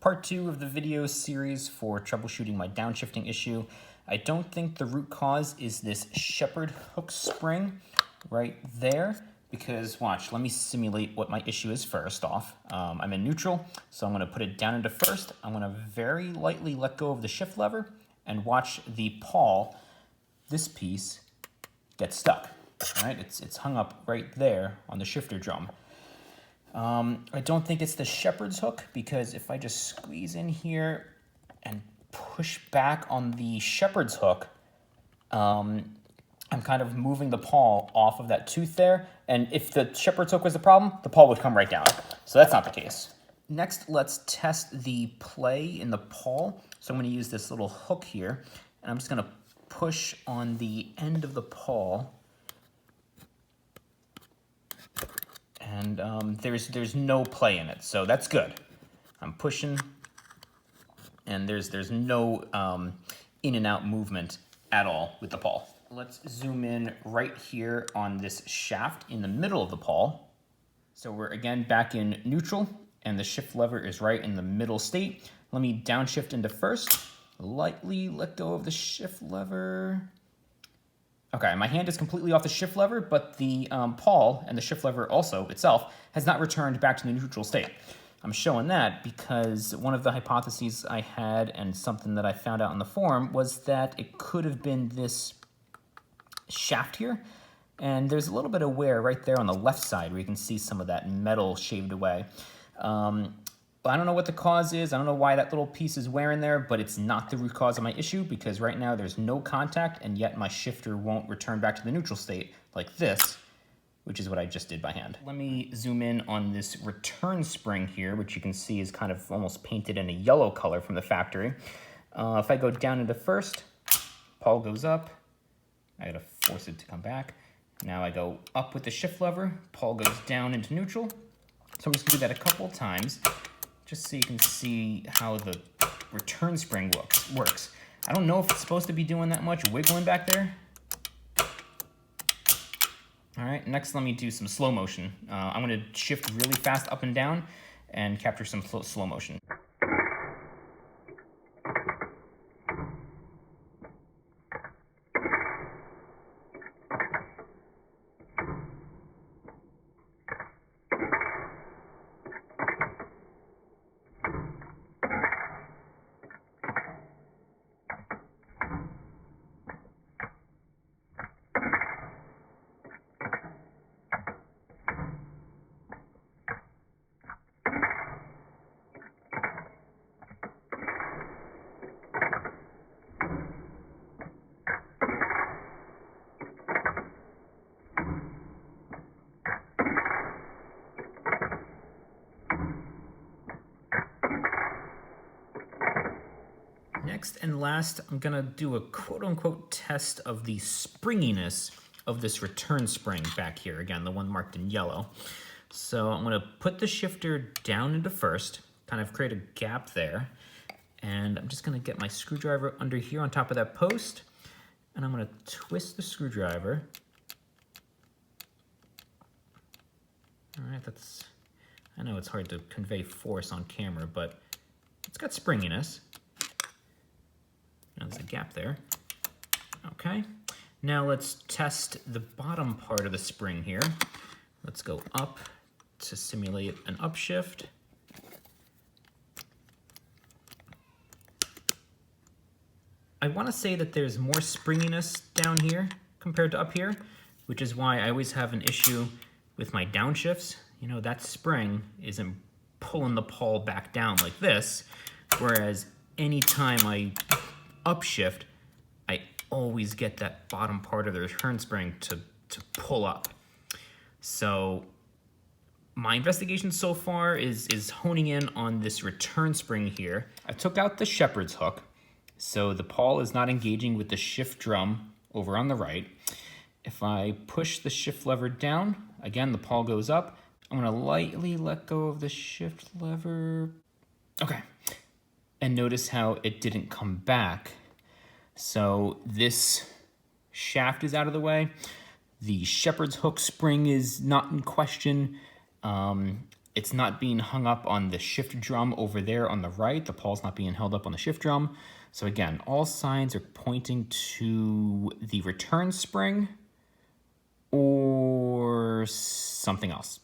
Part 2 of the video series for troubleshooting my downshifting issue. I don't think the root cause is this shepherd hook spring right there, because watch, let me simulate what my issue is first off. I'm in neutral, so I'm going to put it down into first. I'm going to very lightly let go of the shift lever and watch the pawl, this piece, get stuck. All right, it's hung up right there on the shifter drum. I don't think it's the shepherd's hook, because if I just squeeze in here and push back on the shepherd's hook, I'm kind of moving the pawl off of that tooth there. And if the shepherd's hook was the problem, the pawl would come right down. So that's not the case. Next, let's test the play in the pawl. So I'm going to use this little hook here, and I'm just going to push on the end of the pawl. And there's no play in it, so that's good. I'm pushing, and there's no in and out movement at all with the pawl. Let's zoom in right here on this shaft in the middle of the pawl. So we're again back in neutral, and the shift lever is right in the middle state. Let me downshift into first, lightly let go of the shift lever. Okay, my hand is completely off the shift lever, but the pawl and the shift lever also itself has not returned back to the neutral state. I'm showing that because one of the hypotheses I had, and something that I found out on the forum, was that it could have been this shaft here. And there's a little bit of wear right there on the left side where you can see some of that metal shaved away. But I don't know what the cause is. I don't know why that little piece is wearing there, but it's not the root cause of my issue, because right now there's no contact, and yet my shifter won't return back to the neutral state like this, which is what I just did by hand. Let me zoom in on this return spring here, which you can see is kind of almost painted in a yellow color from the factory. If I go down into first, pawl goes up. I gotta force it to come back. Now I go up with the shift lever, pawl goes down into neutral. So I'm just gonna do that a couple times, just so you can see how the return spring works. I don't know if it's supposed to be doing that much wiggling back there. All right, next let me do some slow motion. I'm gonna shift really fast up and down and capture some slow motion. Next and last, I'm gonna do a quote-unquote test of the springiness of this return spring back here. Again, the one marked in yellow. So I'm gonna put the shifter down into first, kind of create a gap there. And I'm just gonna get my screwdriver under here on top of that post, and I'm gonna twist the screwdriver. All right, I know it's hard to convey force on camera, but it's got springiness. Now there's a gap there. Okay, now let's test the bottom part of the spring here. Let's go up to simulate an upshift. I want to say that there's more springiness down here compared to up here, which is why I always have an issue with my downshifts. You know, that spring isn't pulling the pawl back down like this, whereas anytime I upshift, I always get that bottom part of the return spring to pull up. So my investigation so far is honing in on this return spring here. I took out the shepherd's hook, so the pawl is not engaging with the shift drum over on the right. If I push the shift lever down, again, the pawl goes up. I'm gonna lightly let go of the shift lever. Okay. And notice how it didn't come back. So this shaft is out of the way. The shepherd's hook spring is not in question. It's not being hung up on the shift drum over there on the right. The paul's not being held up on the shift drum. So again, all signs are pointing to the return spring or something else.